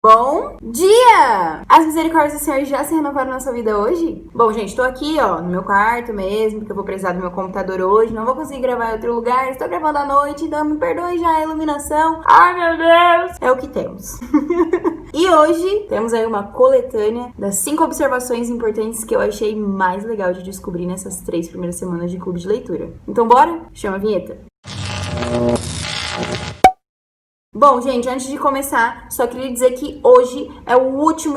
Bom dia! As misericórdias do Senhor já se renovaram na sua vida hoje? Bom, gente, tô aqui, no meu quarto mesmo, porque eu vou precisar do meu computador hoje. Não vou conseguir gravar em outro lugar, estou gravando à noite, então me perdoe já a iluminação. Ai, meu Deus! É o que temos. E hoje temos aí uma coletânea das 5 observações importantes que eu achei mais legal de descobrir nessas 3 primeiras semanas de clube de leitura. Então bora? Chama a vinheta. Bom, gente, antes de começar, só queria dizer que hoje é o último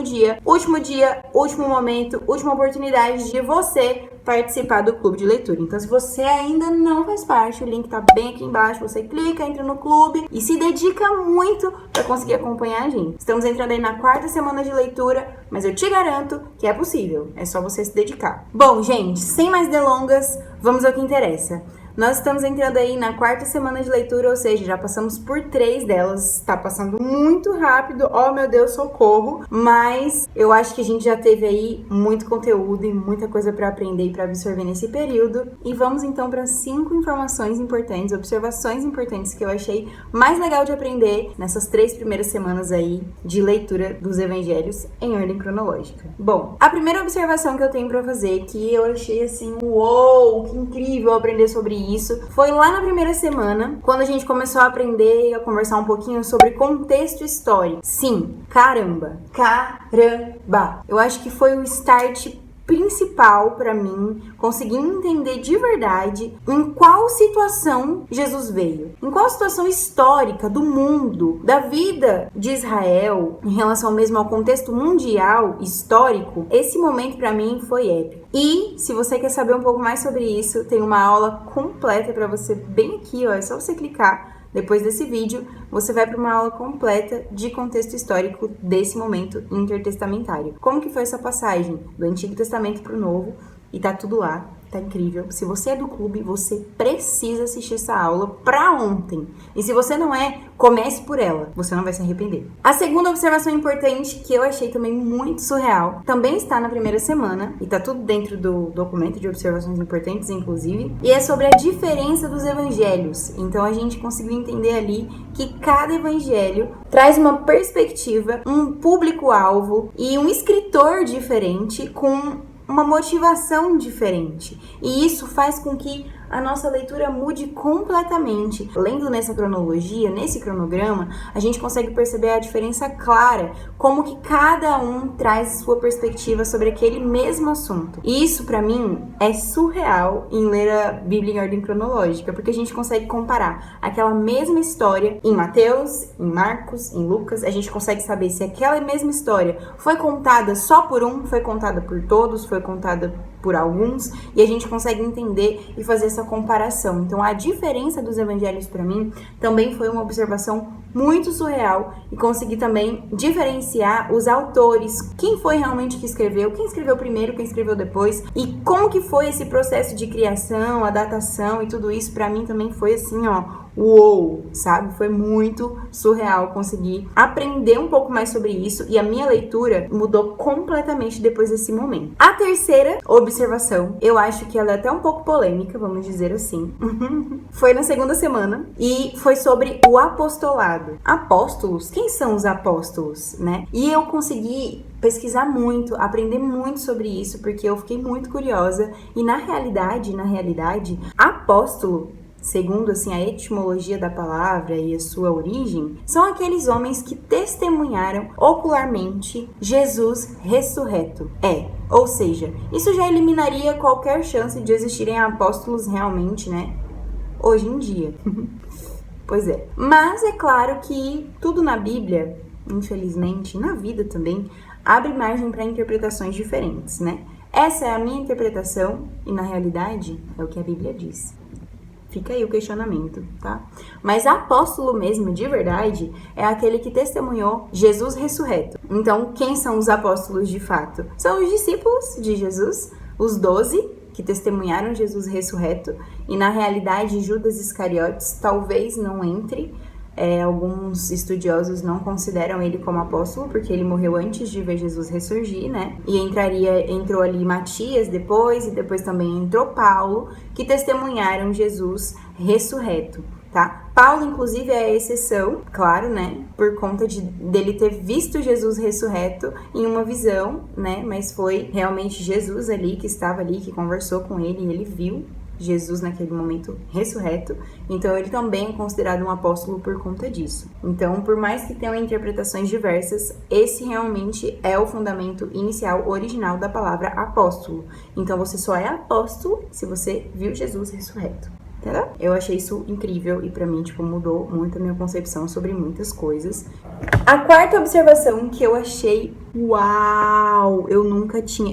momento, última oportunidade de você participar do clube de leitura. Então, se você ainda não faz parte, o link tá bem aqui embaixo, você clica, entra no clube e se dedica muito para conseguir acompanhar a gente. Estamos entrando aí na 4ª semana de leitura, mas eu te garanto que é possível, é só você se dedicar. Bom, gente, sem mais delongas, vamos ao que interessa. Nós estamos entrando aí na 4ª semana de leitura, ou seja, já passamos por 3 delas. Tá passando muito rápido, oh meu Deus, socorro. Mas eu acho que a gente já teve aí muito conteúdo e muita coisa para aprender e para absorver nesse período. E vamos então para 5 informações importantes, observações importantes que eu achei mais legal de aprender nessas 3 primeiras semanas aí de leitura dos evangelhos em ordem cronológica. Bom, a primeira observação que eu tenho para fazer, que eu achei assim, uou, que incrível aprender sobre isso, foi lá na primeira semana, quando a gente começou a aprender e a conversar um pouquinho sobre contexto histórico. Sim, caramba! Eu acho que foi o start principal para mim, conseguir entender de verdade em qual situação Jesus veio, em qual situação histórica do mundo, da vida de Israel, em relação mesmo ao contexto mundial histórico. Esse momento para mim foi épico. E se você quer saber um pouco mais sobre isso, tem uma aula completa para você bem aqui, é só você clicar. Depois desse vídeo, você vai para uma aula completa de contexto histórico desse momento intertestamentário. Como que foi essa passagem do Antigo Testamento para o Novo? E tá tudo lá, tá incrível. Se você é do clube, você precisa assistir essa aula pra ontem. E se você não é, comece por ela, você não vai se arrepender. A segunda observação importante, que eu achei também muito surreal, também está na primeira semana, e tá tudo dentro do documento de observações importantes, inclusive, e é sobre a diferença dos evangelhos. Então a gente conseguiu entender ali que cada evangelho traz uma perspectiva, um público-alvo e um escritor diferente com uma motivação diferente. E isso faz com que a nossa leitura mude completamente. Lendo nessa cronologia, nesse cronograma, a gente consegue perceber a diferença clara, como que cada um traz sua perspectiva sobre aquele mesmo assunto. E isso, pra mim, é surreal em ler a Bíblia em ordem cronológica, porque a gente consegue comparar aquela mesma história em Mateus, em Marcos, em Lucas. A gente consegue saber se aquela mesma história foi contada só por um, foi contada por todos, foi contada por alguns, e a gente consegue entender e fazer essa comparação. Então, a diferença dos evangelhos para mim também foi uma observação muito surreal, e consegui também diferenciar os autores, quem foi realmente que escreveu, quem escreveu primeiro, quem escreveu depois, e como que foi esse processo de criação, a datação e tudo isso. Para mim também foi assim, uou, sabe? Foi muito surreal conseguir aprender um pouco mais sobre isso, e a minha leitura mudou completamente depois desse momento. A terceira observação, eu acho que ela é até um pouco polêmica, vamos dizer assim, foi na segunda semana, e foi sobre o apostolado. Apóstolos? Quem são os apóstolos, né? E eu consegui pesquisar muito, aprender muito sobre isso, porque eu fiquei muito curiosa, e na realidade, apóstolo, segundo assim a etimologia da palavra e a sua origem, são aqueles homens que testemunharam ocularmente Jesus ressurreto. Ou seja, isso já eliminaria qualquer chance de existirem apóstolos realmente, né? Hoje em dia. Pois é. Mas é claro que tudo na Bíblia, infelizmente, na vida também, abre margem para interpretações diferentes, né? Essa é a minha interpretação e, na realidade, é o que a Bíblia diz. Fica aí o questionamento, tá? Mas apóstolo mesmo, de verdade, é aquele que testemunhou Jesus ressurreto. Então, quem são os apóstolos de fato? São os discípulos de Jesus, os 12, que testemunharam Jesus ressurreto, e na realidade Judas Iscariotes talvez não entre. Alguns estudiosos não consideram ele como apóstolo, porque ele morreu antes de ver Jesus ressurgir, né? E entrou ali Matias depois, e depois também entrou Paulo, que testemunharam Jesus ressurreto, tá? Paulo, inclusive, é a exceção, claro, né? Por conta dele ter visto Jesus ressurreto em uma visão, né? Mas foi realmente Jesus ali que estava ali, que conversou com ele, e ele viu Jesus naquele momento ressurreto, então ele também é considerado um apóstolo por conta disso. Então, por mais que tenham interpretações diversas, esse realmente é o fundamento inicial, original da palavra apóstolo. Então, você só é apóstolo se você viu Jesus ressurreto. Entendeu? Eu achei isso incrível e pra mim, mudou muito a minha concepção sobre muitas coisas. A quarta observação que eu achei, uau, eu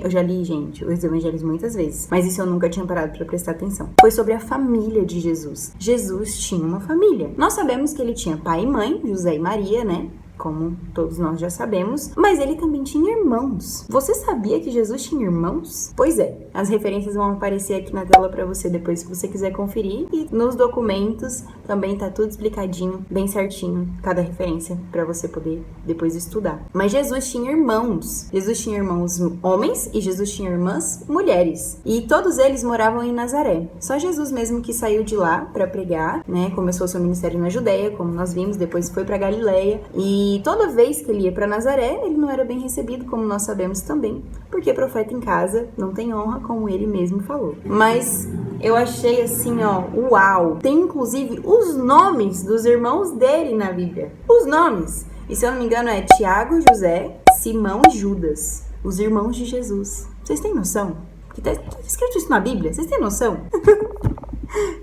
já li, gente, os evangelhos muitas vezes, mas isso eu nunca tinha parado pra prestar atenção. Foi sobre a família de Jesus. Jesus tinha uma família. Nós sabemos que ele tinha pai e mãe, José e Maria, né? Como todos nós já sabemos, mas ele também tinha irmãos. Você sabia que Jesus tinha irmãos? Pois é, as referências vão aparecer aqui na tela para você depois, se você quiser conferir. E nos documentos também tá tudo explicadinho, bem certinho, cada referência para você poder depois estudar. Mas Jesus tinha irmãos. Jesus tinha irmãos homens e Jesus tinha irmãs mulheres. E todos eles moravam em Nazaré. Só Jesus mesmo que saiu de lá para pregar, né? Começou seu ministério na Judéia, como nós vimos, depois foi para Galileia. E toda vez que ele ia para Nazaré, ele não era bem recebido, como nós sabemos também, porque profeta em casa não tem honra, como ele mesmo falou. Mas eu achei assim, uau! Tem inclusive os nomes dos irmãos dele na Bíblia. Os nomes! E se eu não me engano é Tiago, José, Simão e Judas. Os irmãos de Jesus. Vocês têm noção? Que tá escrito isso na Bíblia? Vocês têm noção?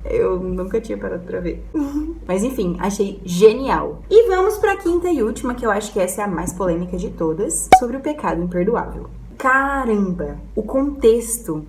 Eu nunca tinha parado pra ver. Mas enfim, achei genial. E vamos pra quinta e última, que eu acho que essa é a mais polêmica de todas, sobre o pecado imperdoável. Caramba! O contexto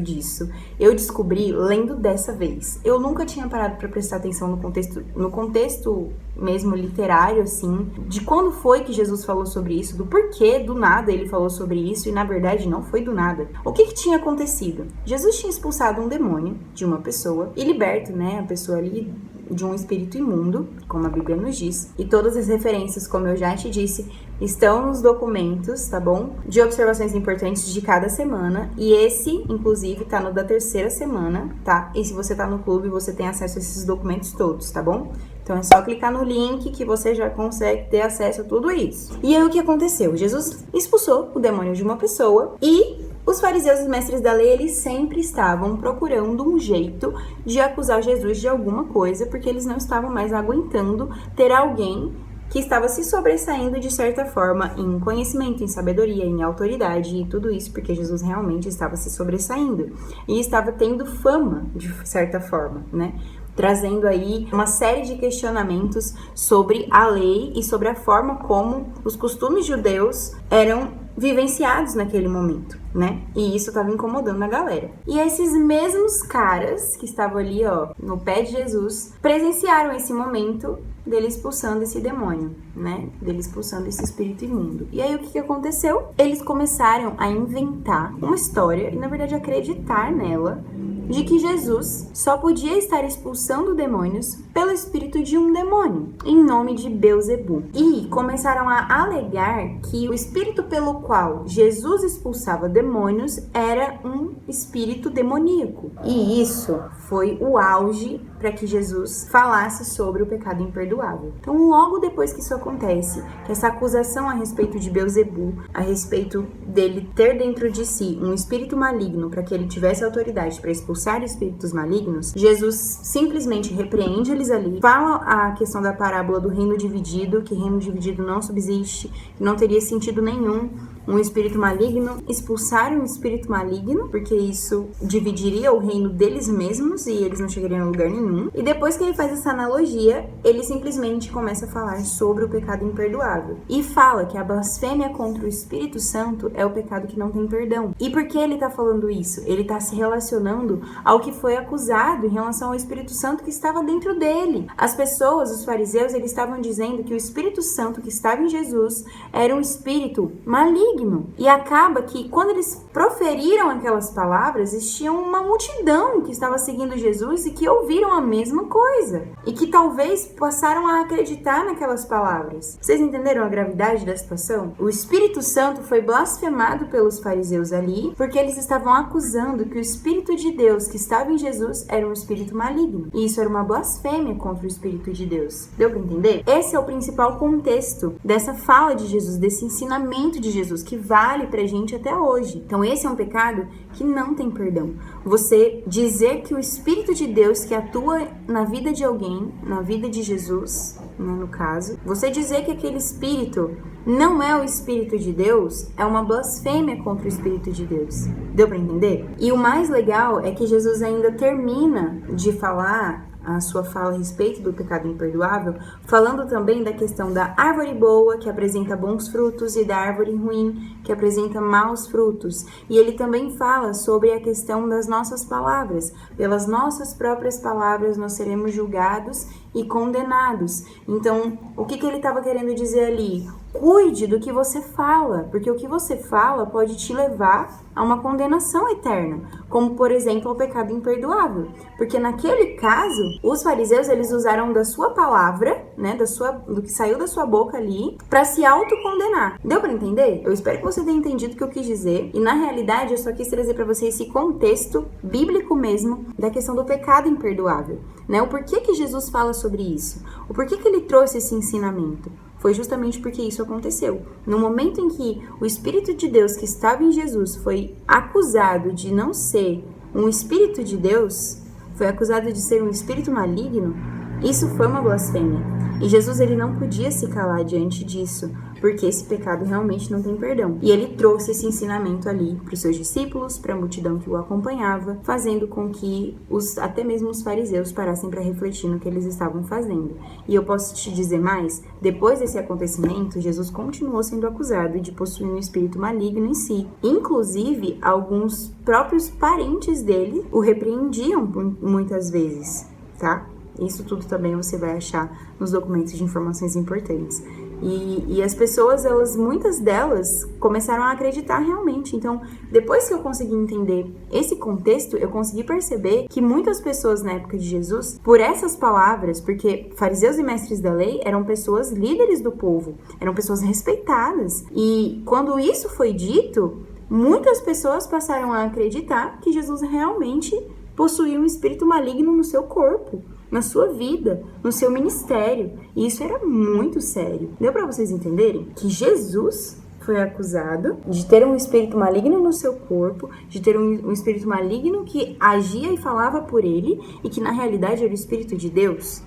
disso eu descobri lendo dessa vez. Eu nunca tinha parado para prestar atenção no contexto mesmo literário, assim, de quando foi que Jesus falou sobre isso, do porquê do nada ele falou sobre isso, e na verdade não foi do nada. O que tinha acontecido? Jesus tinha expulsado um demônio de uma pessoa e liberto, né, a pessoa ali de um espírito imundo, como a Bíblia nos diz, e todas as referências, como eu já te disse, estão nos documentos, tá bom? De observações importantes de cada semana, e esse, inclusive, tá no da terceira semana, tá? E se você tá no clube, você tem acesso a esses documentos todos, tá bom? Então é só clicar no link que você já consegue ter acesso a tudo isso. E aí o que aconteceu? Jesus expulsou o demônio de uma pessoa e os fariseus e mestres da lei, eles sempre estavam procurando um jeito de acusar Jesus de alguma coisa, porque eles não estavam mais aguentando ter alguém que estava se sobressaindo de certa forma em conhecimento, em sabedoria, em autoridade e tudo isso, porque Jesus realmente estava se sobressaindo e estava tendo fama de certa forma, né? Trazendo aí uma série de questionamentos sobre a lei e sobre a forma como os costumes judeus eram vivenciados naquele momento, né? E isso estava incomodando a galera. E esses mesmos caras que estavam ali, no pé de Jesus, presenciaram esse momento dele expulsando esse demônio, né? Dele expulsando esse espírito imundo. E aí o que aconteceu? Eles começaram a inventar uma história e, na verdade, acreditar nela, de que Jesus só podia estar expulsando demônios pelo espírito de um demônio, em nome de Belzebu. E começaram a alegar que o espírito pelo qual Jesus expulsava demônios era um espírito demoníaco. E isso foi o auge para que Jesus falasse sobre o pecado imperdoável. Então, logo depois que isso acontece, que essa acusação a respeito de Belzebu, a respeito dele ter dentro de si um espírito maligno para que ele tivesse autoridade para expulsar espíritos malignos, Jesus simplesmente repreende eles ali, fala a questão da parábola do reino dividido, que reino dividido não subsiste, que não teria sentido nenhum um espírito maligno expulsar um espírito maligno, porque isso dividiria o reino deles mesmos e eles não chegariam a lugar nenhum. E depois que ele faz essa analogia, ele simplesmente começa a falar sobre o pecado imperdoável e fala que a blasfêmia contra o Espírito Santo é o pecado que não tem perdão. E por que ele tá falando isso? Ele tá se relacionando ao que foi acusado em relação ao Espírito Santo que estava dentro dele. As pessoas, os fariseus, eles estavam dizendo que o Espírito Santo que estava em Jesus era um espírito maligno, maligno. E acaba que quando eles proferiram aquelas palavras, existia uma multidão que estava seguindo Jesus e que ouviram a mesma coisa. E que talvez passaram a acreditar naquelas palavras. Vocês entenderam a gravidade da situação? O Espírito Santo foi blasfemado pelos fariseus ali, porque eles estavam acusando que o Espírito de Deus que estava em Jesus era um espírito maligno. E isso era uma blasfêmia contra o Espírito de Deus. Deu para entender? Esse é o principal contexto dessa fala de Jesus, desse ensinamento de Jesus, que vale pra gente até hoje. Então esse é um pecado que não tem perdão. Você dizer que o Espírito de Deus que atua na vida de alguém, na vida de Jesus, né, no caso, você dizer que aquele Espírito não é o Espírito de Deus, é uma blasfêmia contra o Espírito de Deus. Deu pra entender? E o mais legal é que Jesus ainda termina de falar a sua fala a respeito do pecado imperdoável, falando também da questão da árvore boa, que apresenta bons frutos, e da árvore ruim, que apresenta maus frutos. E ele também fala sobre a questão das nossas palavras. Pelas nossas próprias palavras nós seremos julgados e condenados. Então, o que ele estava querendo dizer ali? Cuide do que você fala, porque o que você fala pode te levar a uma condenação eterna, como, por exemplo, o pecado imperdoável. Porque naquele caso, os fariseus, eles usaram da sua palavra, né, do que saiu da sua boca ali, para se autocondenar. Deu para entender? Eu espero que você tenha entendido o que eu quis dizer. E na realidade, eu só quis trazer para você esse contexto bíblico mesmo da questão do pecado imperdoável, né? O porquê que Jesus fala sobre isso? O porquê que ele trouxe esse ensinamento? Foi justamente porque isso aconteceu. No momento em que o Espírito de Deus que estava em Jesus foi acusado de não ser um Espírito de Deus, foi acusado de ser um espírito maligno, isso foi uma blasfêmia. E Jesus, ele não podia se calar diante disso, porque esse pecado realmente não tem perdão. E ele trouxe esse ensinamento ali para os seus discípulos, para a multidão que o acompanhava, fazendo com que até mesmo os fariseus parassem para refletir no que eles estavam fazendo. E eu posso te dizer mais, depois desse acontecimento, Jesus continuou sendo acusado de possuir um espírito maligno em si. Inclusive, alguns próprios parentes dele o repreendiam muitas vezes, tá? Isso tudo também você vai achar nos documentos de informações importantes. E as pessoas, muitas delas, começaram a acreditar realmente. Então, depois que eu consegui entender esse contexto, eu consegui perceber que muitas pessoas na época de Jesus, por essas palavras, porque fariseus e mestres da lei eram pessoas líderes do povo, eram pessoas respeitadas. E quando isso foi dito, muitas pessoas passaram a acreditar que Jesus realmente possuía um espírito maligno no seu corpo, na sua vida, no seu ministério. E isso era muito sério. Deu para vocês entenderem que Jesus foi acusado de ter um espírito maligno no seu corpo, de ter um espírito maligno que agia e falava por ele, e que na realidade era o Espírito de Deus?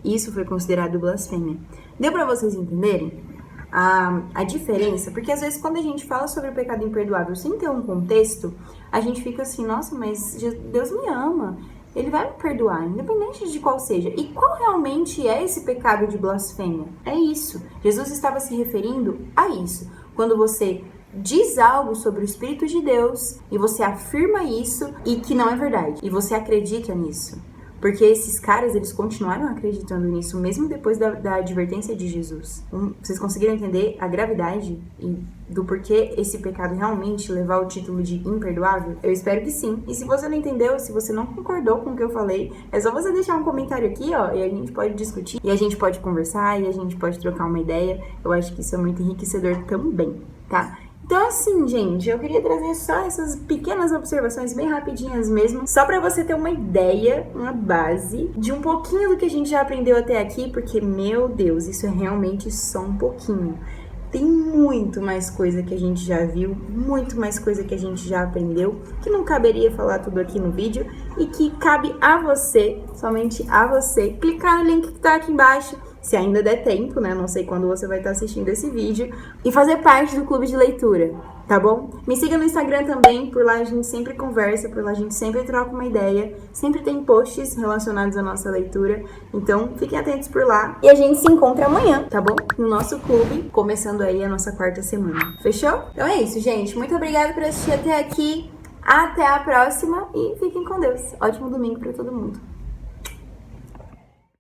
Isso foi considerado blasfêmia. Deu para vocês entenderem a diferença? Porque às vezes quando a gente fala sobre o pecado imperdoável sem ter um contexto, a gente fica assim, nossa, mas Deus me ama, ele vai me perdoar, independente de qual seja. E qual realmente é esse pecado de blasfêmia? É isso. Jesus estava se referindo a isso. Quando você diz algo sobre o Espírito de Deus e você afirma isso e que não é verdade, e você acredita nisso. Porque esses caras, eles continuaram acreditando nisso, mesmo depois da advertência de Jesus. Vocês conseguiram entender a gravidade do porquê esse pecado realmente levar o título de imperdoável? Eu espero que sim. E se você não entendeu, se você não concordou com o que eu falei, é só você deixar um comentário aqui, ó, e a gente pode discutir, e a gente pode conversar, e a gente pode trocar uma ideia. Eu acho que isso é muito enriquecedor também, tá? Então assim, gente, eu queria trazer só essas pequenas observações bem rapidinhas mesmo, só pra você ter uma ideia, uma base de um pouquinho do que a gente já aprendeu até aqui, porque, meu Deus, isso é realmente só um pouquinho. Tem muito mais coisa que a gente já viu, muito mais coisa que a gente já aprendeu, que não caberia falar tudo aqui no vídeo, e que cabe a você, somente a você, clicar no link que tá aqui embaixo, se ainda der tempo, né? Não sei quando você vai estar assistindo esse vídeo, e fazer parte do clube de leitura, tá bom? Me siga no Instagram também, por lá a gente sempre conversa, por lá a gente sempre troca uma ideia, sempre tem posts relacionados à nossa leitura, então fiquem atentos por lá. E a gente se encontra amanhã, tá bom? No nosso clube, começando aí a nossa 4ª semana. Fechou? Então é isso, gente. Muito obrigada por assistir até aqui. Até a próxima e fiquem com Deus. Ótimo domingo pra todo mundo.